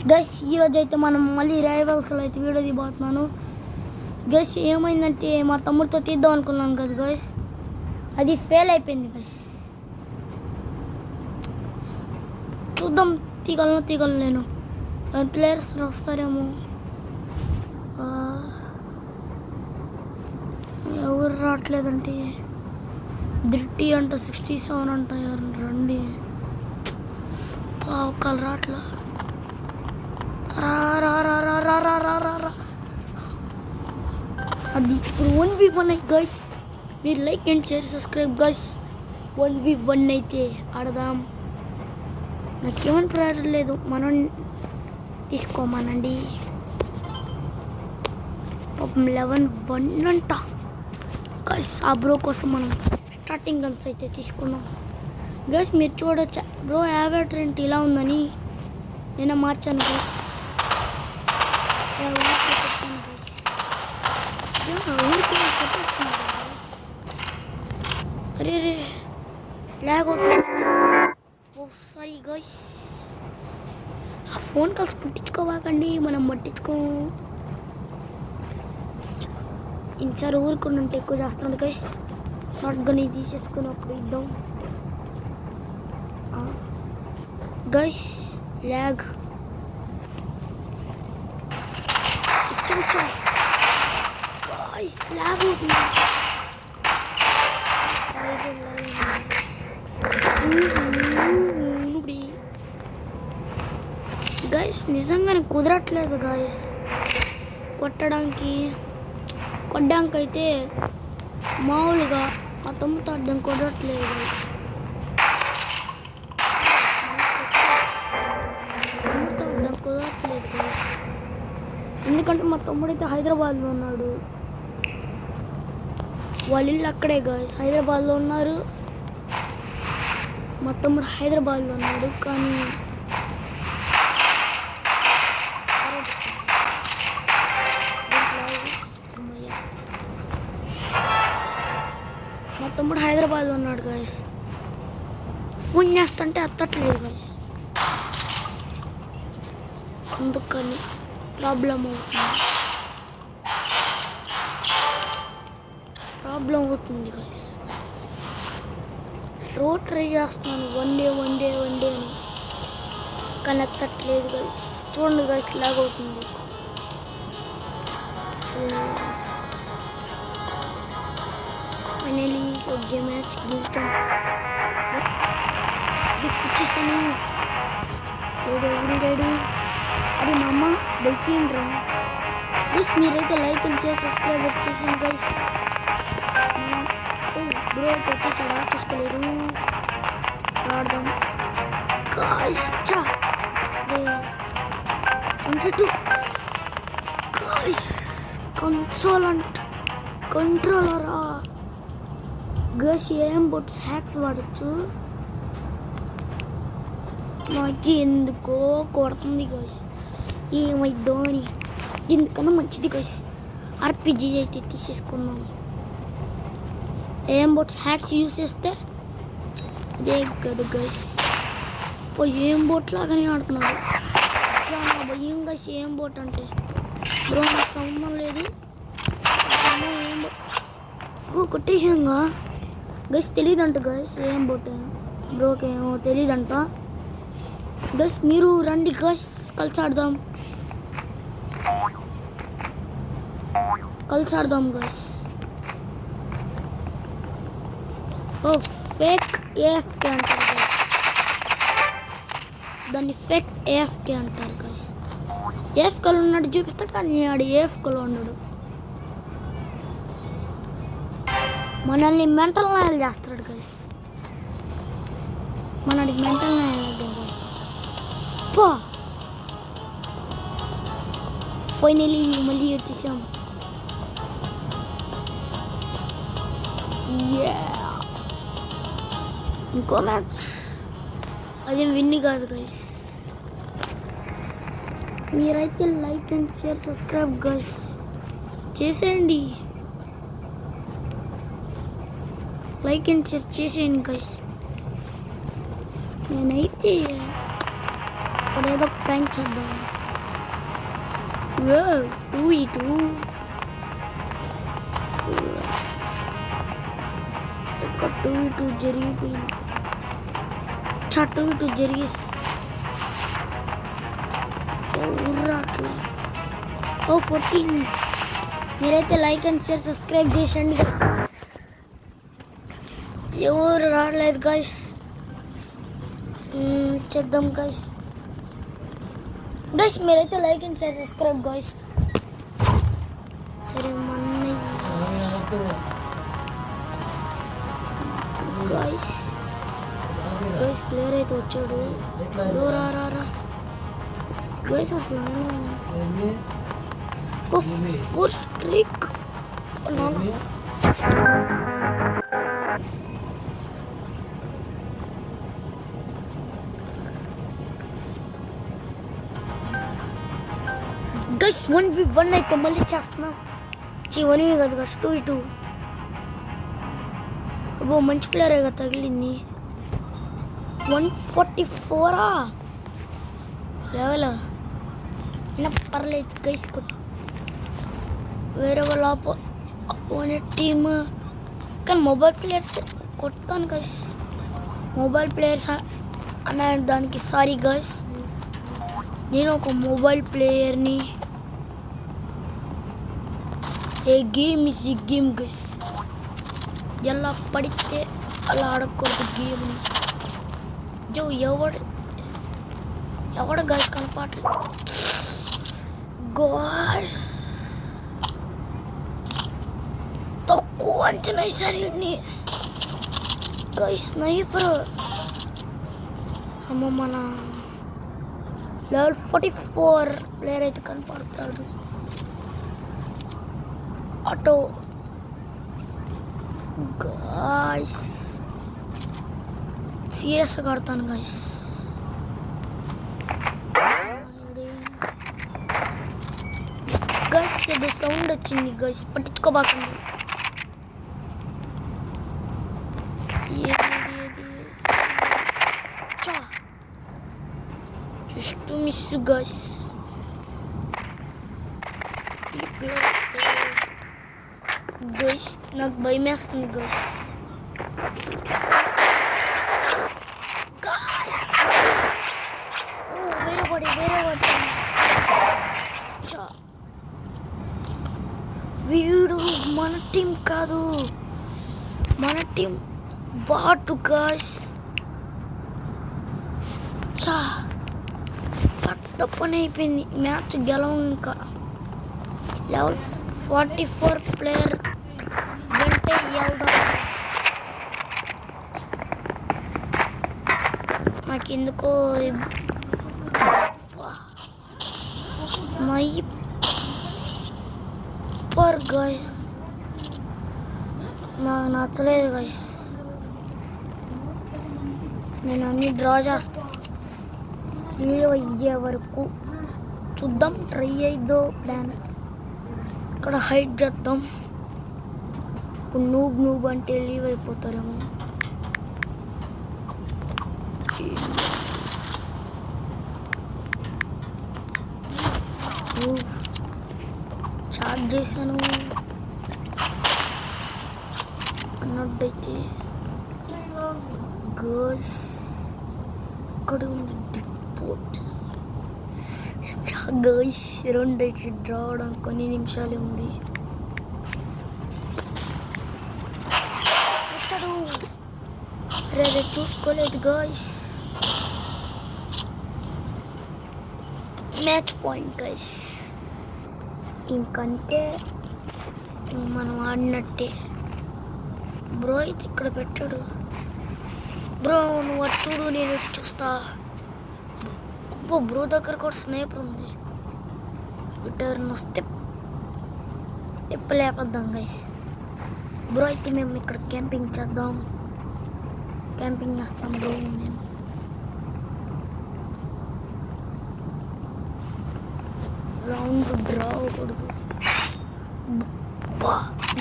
Guys ఈరోజు అయితే మనం మళ్ళీ రైవల్స్లో అయితే వీడియో తీయబోతున్నాను. గైస్ ఏమైందంటే మా తమ్ముడితో తీద్దాం అనుకున్నాను కదా గైస్, అది ఫెయిల్ అయిపోయింది గైస్. చూద్దాం తీగలను నేను ప్లేయర్స్ వస్తారేమో. ఎవరు రావట్లేదంటే దిట్టి అంట 67 అంట. రండి ఒక్కళ్ళు రావట్లా. రా అది ఇప్పుడు 1v1 గైస్. మీరు like and share subscribe guys. 1v1 అయితే ఆడదాం. నాకేమని ప్రయాణం లేదు, మనం తీసుకోమానండి. పాపం 11-1 అంట గైస్. ఆ బ్రో కోసం మనం స్టార్టింగ్ గన్స్ అయితే తీసుకుందాం గైస్. మీరు చూడొచ్చా బ్రో యావరేజ్ ఇలా ఉందని నేను మార్చాను గైస్. అరే లాగ్ అవుతుంది. సారీ గైస్, ఆ ఫోన్ కాల్స్ పట్టించుకోవాకండి, మనం పట్టించుకోము. ఈసారి ఊరుకుండా ఉంటే ఎక్కువ చేస్తున్నాడు గైస్. షార్ట్ గన్ తీసేసుకుని అప్పుడు ఇద్దాం గైస్. లాగ్ గైస్, లాగ్ అవుతుంది గైస్. నిజంగానే కుదరట్లేదు గైస్ కొట్టడానికి అయితే మామూలుగా మా తమ్ముతో అర్థం కుదరట్లేదు గైస్. తమ్ముడితో అర్థం కుదరట్లేదు గైస్, ఎందుకంటే మా తమ్ముడైతే హైదరాబాద్లో ఉన్నాడు. వాళ్ళ ఇల్లు అక్కడే గైస్, హైదరాబాద్లో ఉన్నారు. మా తమ్ముడు హైదరాబాద్లో ఉన్నాడు, కానీ మా తమ్ముడు హైదరాబాద్లో ఉన్నాడు గైస్. ఫోన్ చేస్తుంటే ఎత్తట్లేదు గైస్, అందుకని ప్రాబ్లం అవుతుంది గైస్. రోడ్ ట్రై చేస్తున్నాను వన్ డే అని, కానీ ఎత్తట్లేదు గైస్. చూడండి గైస్, లాగ్ అవుతుంది అసలు. ఫైనలీ ఒక మ్యాచ్ గెలుచాం. వచ్చేసాను. ఏడు అది మా అమ్మ దయచేయండి రా గైస్. మీరైతే లైక్ అండ్ షేర్ సబ్స్క్రైబ్ చేసింది గైస్. బ్రో అయితే వచ్చేసాడా చూసుకోలేదు. ఆడదాం గైస్. 22 గైస్. కంట్రోలరా గైస్. ఏం బోట్స్ హ్యాక్స్ వాడచ్చు. నాకు ఎందుకో కొడుతుంది గైస్, ఏమైద్దో అని. ఎందుకన్నా మంచిది గైస్ ఆర్పిజీ అయితే తీసేసుకున్నాను. ఏం బోట్స్ హ్యాక్స్ యూస్ చేస్తే అదే కదా గైస్. ఏం బోట్ లాగానే ఆడుతున్నాడు. భయం గైస్ ఏం బోట్ అంటే. బ్రో నాకు సంబంధం లేదు. ఏం బోట్ కొట్టేసాంగా గైస్. తెలియదంట గైస్ ఏం బోట్. బ్రోకి ఏమో తెలియదంట గైస్. మీరు రండి గైస్, కలిసి ఆడదాం గైస్. ఓ ఫేక్ ఏఎఫ్కే అంటారు గైస్, దాన్ని ఫేక్ ఏఎఫ్కే అంటారు గైస్. ఏఎఫ్కేలో ఉన్నట్టు చూపిస్తాడు, కానీ ఆడు ఏఎఫ్కేలో ఉన్నాడు. మనల్ని మెంటల్ నాయలు చేస్తాడు గైస్. మనకి మెంటల్ నాయలు పో. ఫైనలీ మళ్ళీ వచ్చేసాం. ఇంకో మ్యాచ్, అదేం విన్ని కాదు గైస్. మీరైతే like and share subscribe guys చేసేయండి. లైక్ అండ్ షేర్ చేసేయండి గైస్. నేనైతే ఇప్పుడు ఏదో ఒక ప్రాంక్ చేద్దాం. 2v2 ఇక్కడ 2v2 జరిగిపోయింది. 2v2 జరిగేసి అట్లా 14. మీరైతే లైక్ అండ్ షేర్ సబ్స్క్రైబ్ చేసండి గైస్. ఎవరు రావట్లేదు గైస్. చేద్దాం గైస్. మీరైతే like and share subscribe guys. సరే మన్నయ్య గైస్ ప్లేయర్ అయితే వచ్చాడు. రా గైస్ అసలు ఫస్ట్ ట్రిక్ గైస్ 1v1 అయితే మళ్ళీ చేస్తున్నాం. 1v కాదు గైస్ 2v2. అబ్బో మంచి ప్లేయర్ కదా తగిలింది. 144 లెవెల్ అయినా పర్లేదు గైస్. వేరే వాళ్ళ అపోనెంట్ టీమ్ కానీ మొబైల్ ప్లేయర్స్ కొడతాను గైస్. మొబైల్ ప్లేయర్స్ అనే దానికి సారీ గైస్. నేను ఒక మొబైల్ ప్లేయర్ని. ఏ గేమ్ ఇస్ ఈ గేమ్ గైస్. ఎలా పడితే అలా ఆడకూడదు గేమ్ని. ఎవడ గైస్ కనపడలేదు గైస్. తక్కువ అంచనా వేసాను గైస్. స్నైపర్ అమ్మ మన లెవెల్ 44 ప్లేయర్ అయితే కనపడతాడు. ఆటో గాయ్స్ సీరియస్గా ఆడతాను గాయ్స్. గైస్ ఏదో సౌండ్ వచ్చింది గైస్, పట్టించుకోబాకండి. Just miss guys. గైస్ నాకు భయం వేస్తుంది గైస్. వేరే వాడి వీడు మన టీం కాదు, మన టీం వాటు గైస్. పెద్ద పని అయిపోయింది. మ్యాచ్ గెలవం ఇంకా. లెవెల్ 44 ప్లేయర్ వెంటే వెళ్దాం. నాకెందుకో స్నైపర్ గైస్ నాకు నచ్చలేదు గైస్. నేను అన్ని డ్రా చేస్తాను. లీవ్ అయ్యే వరకు చూద్దాం. ట్రై అయిద్దో ప్లాన్. ఇక్కడ హైట్ చేద్దాం. ఇప్పుడు నూబ్ అంటే లీవ్ అయిపోతారేమో. చార్జ్ చేశాను అన్నట్టయితే గర్ల్స్ ఇక్కడ ఉంది డిపోర్ట్. గర్ల్స్ 2 అయితే రావడం కొన్ని నిమిషాలే ఉంది. రేపు చూసుకోలేదు గర్ల్స్. Match point guys. ఇంకంతే మనం ఆడినట్టే. బ్రో అయితే ఇక్కడ పెట్టాడు. బ్రో నువ్వు అటు చూడు, నేను ఇటు చూస్తా. బ్రో దగ్గర కూడా స్నేపర్ ఉంది. ఇటర్న్ వస్తే లేపద్దాం గైస్. బ్రో అయితే మేము ఇక్కడ క్యాంపింగ్ చేద్దాం. క్యాంపింగ్ చేస్తాం బ్రో. మేము రౌండ్ డ్రా అవ్వకూడదు.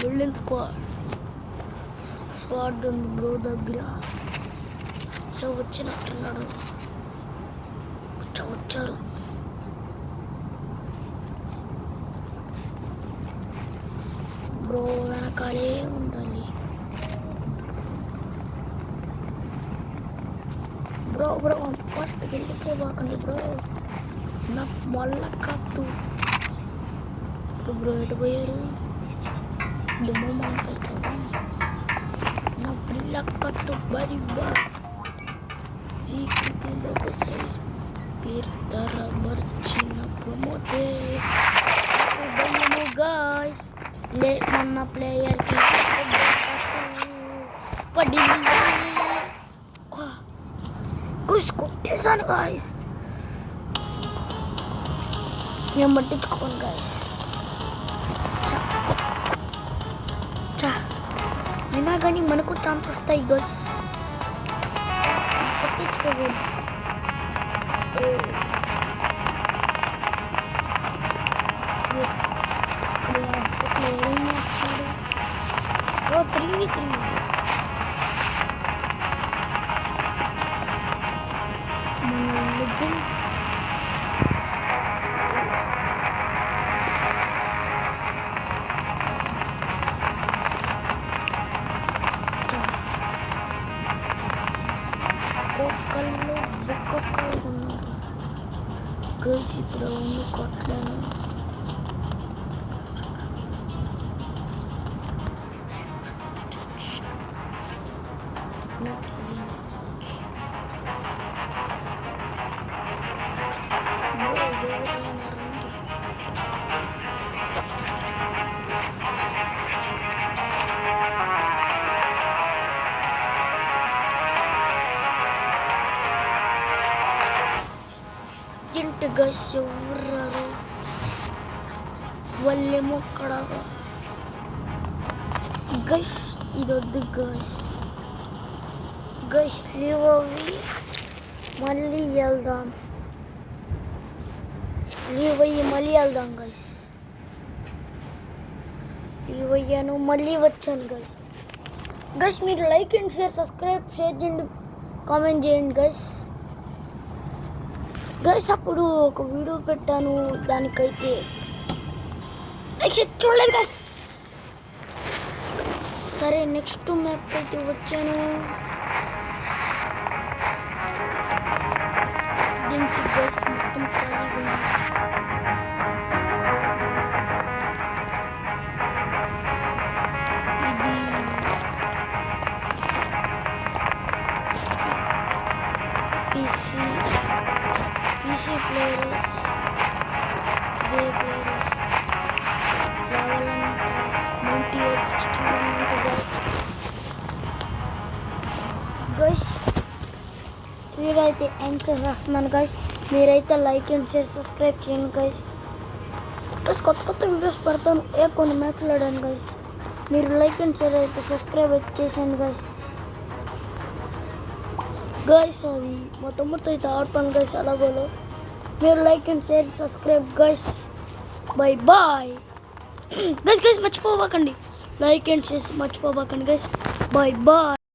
గోల్డెన్ స్క్వాడ్ ఉంది బ్రో దగ్గర. వచ్చినట్టున్నాడు. వచ్చారు. బ్రో వెనకాలే ఉండాలి. బ్రో బ్రో ఫస్ట్ వెళ్ళిపోబాకండి బ్రో, నాకు మళ్ళా కత్తు. బ్రో ఎటు పోయారు? దుమ్ము మనం పైకి నా పిల్ల కత్తు బరి జీకితే లోపసై పీర్తర బర్చిన ప్రమోతే గాయస్. మొన్న ప్లేయర్కి పడింది, కొట్టేశాను గాయస్. నేను పట్టించుకోను గాయస్. అయినా కానీ మనకు ఛాన్స్ వస్తాయి గస్, పట్టించుకోకూడదు. ఏం చేస్తాడు? 3v3 మన లెజెండ్. ఒక్కొక్కరు ఉన్నారు గైస్. ఇప్పుడు ఉంది కొట్టలేను. ఏంటి గైస్ ఎవరు వాళ్ళేమో అక్కడ గైస్. ఇది వద్దు గైస్. గైస్ లీవ్ అవి మళ్ళీ వెళ్దాం. లీవ్ అయ్యి మళ్ళీ వెళ్దాం గైస్. లీవ్ అయ్యాను మళ్ళీ వచ్చాను గైస్. గైస్ మీరు లైక్ అండ్ షేర్ చేయండి, కామెంట్ చేయండి గైస్. గైస్ అప్పుడు ఒక వీడియో పెట్టాను, దానికైతే చూడలేదు గైస్. సరే నెక్స్ట్ మ్యాప్ అయితే వచ్చాను. దీనికి గైస్ మొత్తం ఖాళీగా ఉంది. ఇది పీసీ ప్లేయర్, ఇదే ప్లేయర్. లెవెల్ అంతా 98, 61 ఉంటుంది గైస్. గైస్ వీడైతే ఎండ్ చేసేస్తున్నాను గైస్. మీరైతే లైక్ అండ్ షేర్ సబ్స్క్రైబ్ చేయండి గైస్. కొత్త వీడియోస్ పెడతాను కొన్ని మ్యాచ్లు ఆడాను గైస్. మీరు లైక్ అండ్ షేర్ అయితే సబ్స్క్రైబ్ చేసేయండి గైస్. గైస్ అది మా తమ్ముడితో అయితే ఆడతాను గైస్ అలాగోలో. మీరు like and share subscribe guys. Bye bye guys. మర్చిపోబాకండి, లైక్ అండ్ షేర్ మర్చిపోబాకండి గైస్. Bye bye.